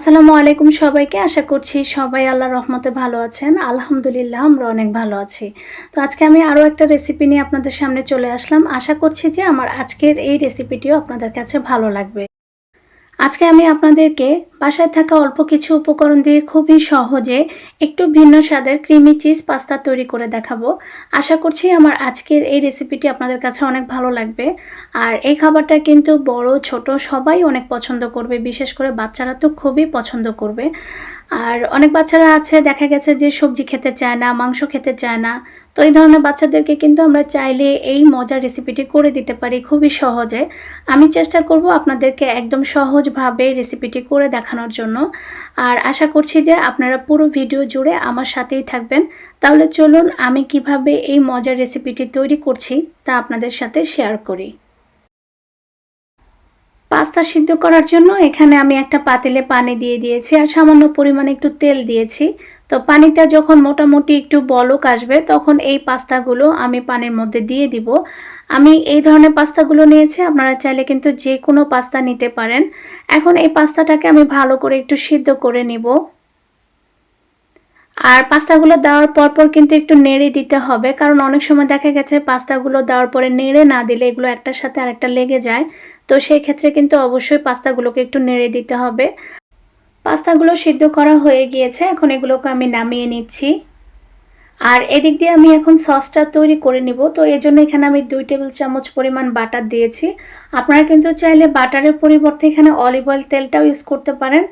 আসসালামু আলাইকুম সবাইকে। আশা করছি সবাই আল্লাহর রহমতে ভালো আছেন। আলহামদুলিল্লাহ আমরা অনেক ভালো আছি। তো আজকে আমি আরও একটা রেসিপি নিয়ে আপনাদের সামনে চলে আসলাম। আশা করছি যে আমার আজকের এই রেসিপিটিও আপনাদের কাছে ভালো লাগবে। আজকে আমি আপনাদেরকে বাসায় থাকা অল্প কিছু উপকরণ দিয়ে খুবই সহজে একটু ভিন্ন স্বাদের ক্রিমি চিজ পাস্তা তৈরি করে দেখাবো। আশা করছি আমার আজকের এই রেসিপিটি আপনাদের কাছে অনেক ভালো লাগবে। আর এই খাবারটা কিন্তু বড় ছোট সবাই অনেক পছন্দ করবে, বিশেষ করে বাচ্চারা তো খুবই পছন্দ করবে। আর অনেক বাচ্চারা আছে দেখা গেছে যে সবজি খেতে চায় না, মাংস খেতে চায় না। তো এই ধরনের বাচ্চাদেরকে কিন্তু আমরা চাইলে এই মজার রেসিপিটি করে দিতে পারি খুবই সহজে। আমি চেষ্টা করব আপনাদেরকে একদম সহজভাবে রেসিপিটি করে দেখানোর জন্য। আর আশা করছি যে আপনারা পুরো ভিডিও জুড়ে আমার সাথেই থাকবেন। তাহলে চলুন আমি কিভাবে এই মজার রেসিপিটি তৈরি করছি তা আপনাদের সাথে শেয়ার করি। পাস্তা সিদ্ধ করার জন্য এখানে আমি একটা পাতিলে পানি দিয়ে দিয়েছি আর সামান্য পরিমাণে একটু তেল দিয়েছি। তো পানিটা যখন মোটামুটি একটু বলক আসবে তখন এই পাস্তাগুলো আমি পানির মধ্যে দিয়ে দিব। আমি এই ধরনের পাস্তাগুলো নিয়েছি, আপনারা চাইলে কিন্তু যে কোনো পাস্তা নিতে পারেন। এখন এই পাস্তাটাকে আমি ভালো করে একটু সিদ্ধ করে নিব। আর পাস্তাগুলো দেওয়ার পরপর কিন্তু একটু নেড়ে দিতে হবে, কারণ অনেক সময় দেখা গেছে পাস্তাগুলো দেওয়ার পরে নেড়ে না দিলে এগুলো একটার সাথে আরেকটা লেগে যায়। তো সেই ক্ষেত্রে কিন্তু অবশ্যই পাস্তাগুলোকে একটু নেড়ে দিতে হবে। পাস্তাগুলো সিদ্ধ করা হয়ে গিয়েছে, এখন এগুলোকে আমি নামিয়ে নিচ্ছি। আর এদিক দিয়ে আমি এখন সসটা তৈরি করে নিব। তো এর জন্য এখানে আমি 2 টেবিল চামচ পরিমাণ বাটার দিয়েছি। আপনারা কিন্তু চাইলে বাটারের পরিবর্তে এখানে অলিভ অয়েল তেলটাও ইউজ করতে পারেন।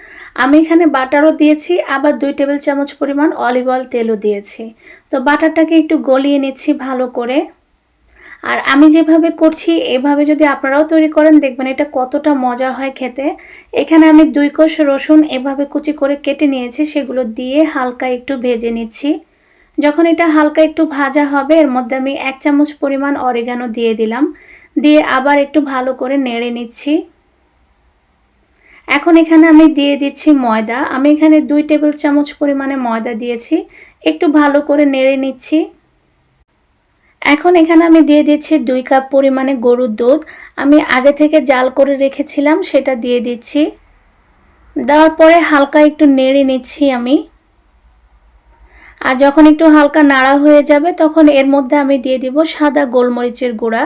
আমি এখানে বাটারও দিয়েছি, আবার 2 টেবিল চামচ পরিমাণ অলিভ অয়েল তেলও দিয়েছি। তো বাটারটাকে একটু গলিয়ে নিচ্ছি ভালো করে। আর আমি যেভাবে করছি এভাবে যদি আপনারাও তৈরি করেন দেখবেন এটা কতটা মজা হয় খেতে। এখানে আমি 2 কোষ রসুন এভাবে কুচি করে কেটে নিয়েছি, সেগুলো দিয়ে হালকা একটু ভেজে নিচ্ছি। যখন এটা হালকা একটু ভাজা হবে এর মধ্যে আমি 1 চামচ পরিমাণ অরিগানো দিয়ে দিলাম। দিয়ে আবার একটু ভালো করে নেড়ে নিচ্ছি। এখন এখানে আমি দিয়ে দিচ্ছি ময়দা। আমি এখানে 2 টেবিল চামচ পরিমাণে ময়দা দিয়েছি। একটু ভালো করে নেড়ে নিচ্ছি। এখন এখানে আমি দিয়ে দিচ্ছি 2 কাপ পরিমাণে গরুর দুধ। আমি আগে থেকে জাল করে রেখেছিলাম, সেটা দিয়ে দিচ্ছি। দেওয়ার পরে হালকা একটু নেড়ে নিচ্ছি আমি। আর যখন একটু হালকা নাড়া হয়ে যাবে তখন এর মধ্যে আমি দিয়ে দিব সাদা গোলমরিচের গুঁড়া।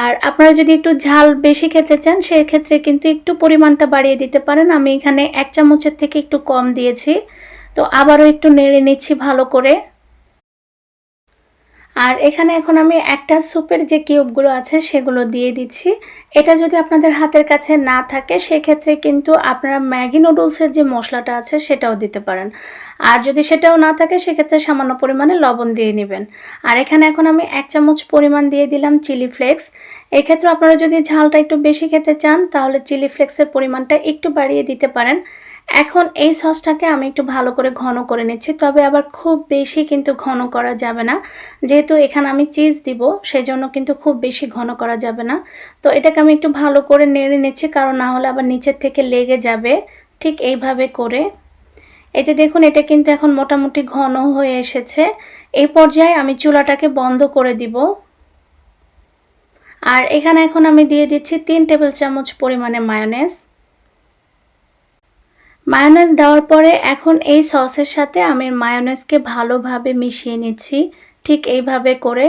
আর আপনারা যদি একটু ঝাল বেশি খেতে চান সেক্ষেত্রে কিন্তু একটু পরিমাণটা বাড়িয়ে দিতে পারেন। আমি এখানে 1 চামচের থেকে একটু কম দিয়েছি। তো আবারও একটু নেড়ে নিচ্ছি ভালো করে। আর এখানে এখন আমি একটা স্যুপের যে কিউবগুলো আছে সেগুলো দিয়ে দিচ্ছি। এটা যদি আপনাদের হাতের কাছে না থাকে সেক্ষেত্রে কিন্তু আপনারা ম্যাগি নুডলসের যে মশলাটা আছে সেটাও দিতে পারেন। আর যদি সেটাও না থাকে সেক্ষেত্রে সামান্য পরিমাণে লবণ দিয়ে নেবেন। আর এখানে এখন আমি 1 চামচ পরিমাণ দিয়ে দিলাম চিলি ফ্লেক্স। এক্ষেত্রে আপনারা যদি ঝালটা একটু বেশি খেতে চান তাহলে চিলি ফ্লেক্সের পরিমাণটা একটু বাড়িয়ে দিতে পারেন। এখন এই সসটাকে আমি একটু ভালো করে ঘন করে নিচ্ছি, তবে আবার খুব বেশি কিন্তু ঘন করা যাবে না। যেহেতু এখানে আমি চিজ দিব সেজন্য কিন্তু খুব বেশি ঘন করা যাবে না। তো এটাকে আমি একটু ভালো করে নেড়ে নিচ্ছি, কারণ না হলে আবার নিচের থেকে লেগে যাবে। ঠিক এইভাবে করে এই যে দেখুন এটা কিন্তু এখন মোটামুটি ঘন হয়ে এসেছে। এই পর্যায়ে আমি চুলাটাকে বন্ধ করে দিব। আর এখানে এখন আমি দিয়ে দিচ্ছি 3 টেবিল চামচ পরিমাণে মায়োনেজ। মায়োনেজ দেওয়ার পরে এখন এই সসের সাথে আমি মায়োনেজকে ভালোভাবে মিশিয়ে নিচ্ছি, ঠিক এইভাবে করে।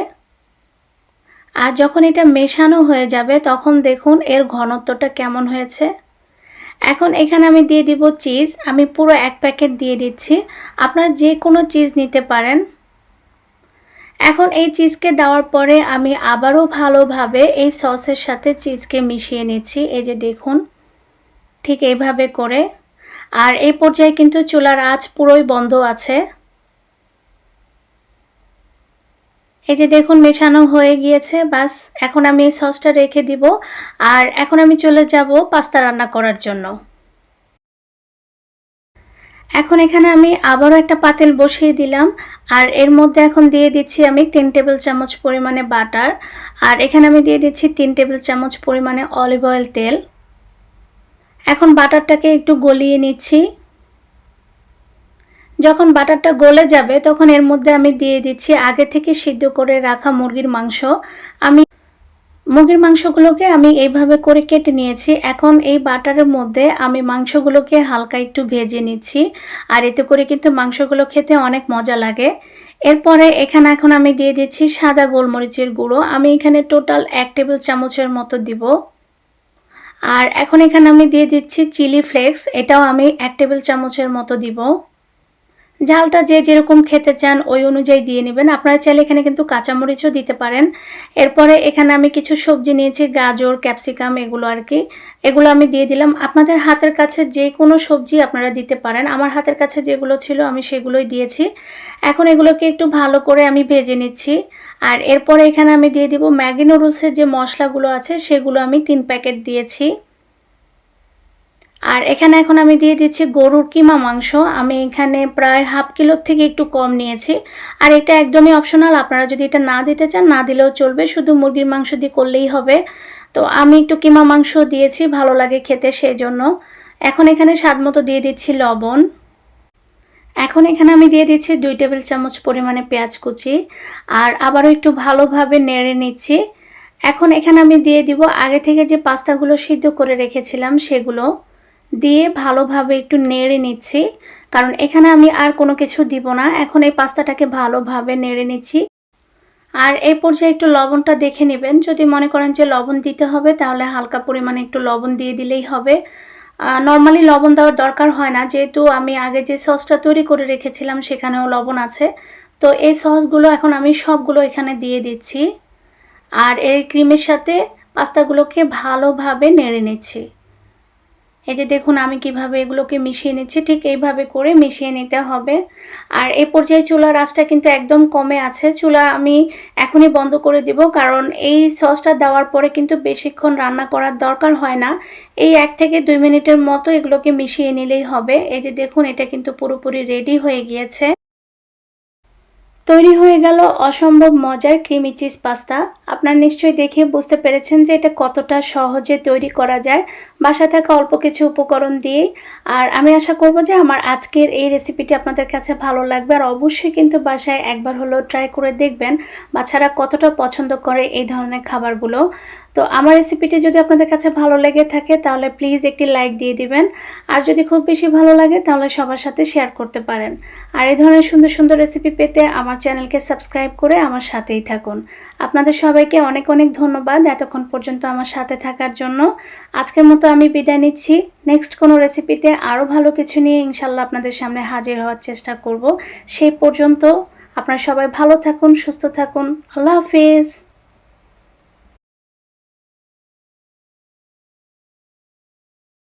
আর যখন এটা মেশানো হয়ে যাবে তখন দেখুন এর ঘনত্বটা কেমন হয়েছে। এখন এখানে আমি দিয়ে দিব চিজ। আমি পুরো 1 প্যাকেট দিয়ে দিচ্ছি। আপনারা যে কোনো চিজ নিতে পারেন। এখন এই চিজকে দেওয়ার পরে আমি আবারও ভালোভাবে এই সসের সাথে চিজকে মিশিয়ে নিচ্ছি। এই যে দেখুন ঠিক এইভাবে করে। আর এই পর্যায়ে কিন্তু চুলার আঁচ পুরোই বন্ধ আছে। এই যে দেখুন মেশানো হয়ে গিয়েছে। বাস এখন আমি এই সসটা রেখে দিব। আর এখন আমি চলে যাব পাস্তা রান্না করার জন্য। এখন এখানে আমি আবারও একটা পাতিল বসিয়ে দিলাম। আর এর মধ্যে এখন দিয়ে দিচ্ছি আমি 3 টেবিল চামচ পরিমাণে বাটার। আর এখানে আমি দিয়ে দিচ্ছি 3 টেবিল চামচ পরিমাণে অলিভ অয়েল তেল। এখন বাটারটাকে একটু গলিয়ে নিচ্ছি। যখন বাটারটা গলে যাবে তখন এর মধ্যে আমি দিয়ে দিচ্ছি আগে থেকে সিদ্ধ করে রাখা মুরগির মাংস। আমি মুরগির মাংসগুলোকে আমি এইভাবে করে কেটে নিয়েছি। এখন এই বাটারের মধ্যে আমি মাংসগুলোকে হালকা একটু ভেজে নিচ্ছি। আর এতে করে কিন্তু মাংসগুলো খেতে অনেক মজা লাগে। এরপরে এখানে এখন আমি দিয়ে দিচ্ছি সাদা গোলমরিচের গুঁড়ো। আমি এখানে টোটাল 1 টেবিল চামচের মতো দিব। আর এখন এখানে আমি দিয়ে দিচ্ছি চিলি ফ্লেক্স, এটাও আমি 1 টেবিল চামচের মতো দিব। ঝালটা যে যেরকম খেতে চান ওই অনুযায়ী দিয়ে নেবেন। আপনারা চাইলে এখানে কিন্তু কাঁচামরিচও দিতে পারেন। এরপরে এখানে আমি কিছু সবজি নিয়েছি, গাজর, ক্যাপসিকাম এগুলো আর কি। এগুলো আমি দিয়ে দিলাম। আপনাদের হাতের কাছে যে কোনো সবজি আপনারা দিতে পারেন। আমার হাতের কাছে যেগুলো ছিল আমি সেগুলোই দিয়েছি। এখন এগুলোকে একটু ভালো করে আমি ভেজে নিচ্ছি। আর এরপরে এখানে আমি দিয়ে দিব ম্যাগি নুডলসের যে মশলাগুলো আছে সেগুলো আমি 3 প্যাকেট দিয়েছি। আর এখানে এখন আমি দিয়ে দিচ্ছি গরুর কিমা মাংস। আমি এখানে প্রায় হাফ কিলোর থেকে একটু কম নিয়েছি। আর এটা একদমই অপশনাল, আপনারা যদি এটা না দিতে চান না দিলেও চলবে, শুধু মুরগির মাংস দিয়ে করলেই হবে। তো আমি একটু কিমা মাংস দিয়েছি, ভালো লাগে খেতে সেজন্য। এখন এখানে স্বাদ মতো দিয়ে দিচ্ছি লবণ। এখন এখানে আমি দিয়ে দিচ্ছি 2 টেবিল চামচ পরিমাণে পেঁয়াজ কুচি। আর আবারও একটু ভালোভাবে নেড়ে নিচ্ছি। এখন এখানে আমি দিয়ে দিব আগে থেকে যে পাস্তাগুলো সিদ্ধ করে রেখেছিলাম সেগুলো দিয়ে ভালোভাবে একটু নেড়ে নিচ্ছি, কারণ এখানে আমি আর কোনো কিছু দিব না। এখন এই পাস্তাটাকে ভালোভাবে নেড়ে নিচ্ছি। আর এই পর্যায়ে একটু লবণটা দেখে নেবেন, যদি মনে করেন যে লবণ দিতে হবে তাহলে হালকা পরিমাণে একটু লবণ দিয়ে দিলেই হবে। নর্মালি লবণ দেওয়ার দরকার হয় না, যেহেতু আমি আগে যে সসটা তৈরি করে রেখেছিলাম সেখানেও লবণ আছে। তো এই সসগুলো এখন আমি সবগুলো এখানে দিয়ে দিচ্ছি। আর এই ক্রিমের সাথে পাস্তাগুলোকে ভালোভাবে নেড়ে নিচ্ছি। এই যে দেখুন আমি কিভাবে এগুলোকে মিশিয়ে নিচ্ছি, ঠিক এইভাবে করে মিশিয়ে নিতে হবে। আর এই পর্যায়ে চুলার আঁচটা কিন্তু একদম কমে আছে। চুলা আমি এখনই বন্ধ করে দিব, কারণ এই সসটা দেওয়ার পরে কিন্তু বেশিক্ষণ রান্না করার দরকার হয় না। এই 1 থেকে 2 মিনিটের মতো এগুলোকে মিশিয়ে নিলেই হবে। এই যে দেখুন এটা কিন্তু পুরোপুরি রেডি হয়ে গিয়েছে। তৈরি হয়ে গেল অসম্ভব মজার ক্রিমি চিজ পাস্তা। আপনারা নিশ্চয়ই দেখে বুঝতে পেরেছেন যে এটা কতটা সহজে তৈরি করা যায় বাসা থাকা অল্প কিছু উপকরণ দিয়ে। আর আমি আশা করব যে আমার আজকের এই রেসিপিটি আপনাদের কাছে ভালো লাগবে। আর অবশ্যই কিন্তু বাসায় একবার হলেও ট্রাই করে দেখবেন বাচ্চারা কতটা পছন্দ করে এই ধরনের খাবারগুলো। তো আমার রেসিপিটি যদি আপনাদের কাছে ভালো লেগে থাকে তাহলে প্লিজ একটি লাইক দিয়ে দিবেন। আর যদি খুব বেশি ভালো লাগে তাহলে সবার সাথে শেয়ার করতে পারেন। আর এই ধরনের সুন্দর সুন্দর রেসিপি পেতে আমার চ্যানেলকে সাবস্ক্রাইব করে আমার সাথেই থাকুন। আপনাদের সবাইকে অনেক অনেক ধন্যবাদ এতক্ষণ পর্যন্ত আমার সাথে থাকার জন্য। আজকের মতো আমি বিদায় নিচ্ছি। নেক্সট কোনো রেসিপিতে আরও ভালো কিছু নিয়ে ইনশাল্লাহ আপনাদের সামনে হাজির হওয়ার চেষ্টা করব। সেই পর্যন্ত আপনারা সবাই ভালো থাকুন, সুস্থ থাকুন। আল্লাহ হাফেজ।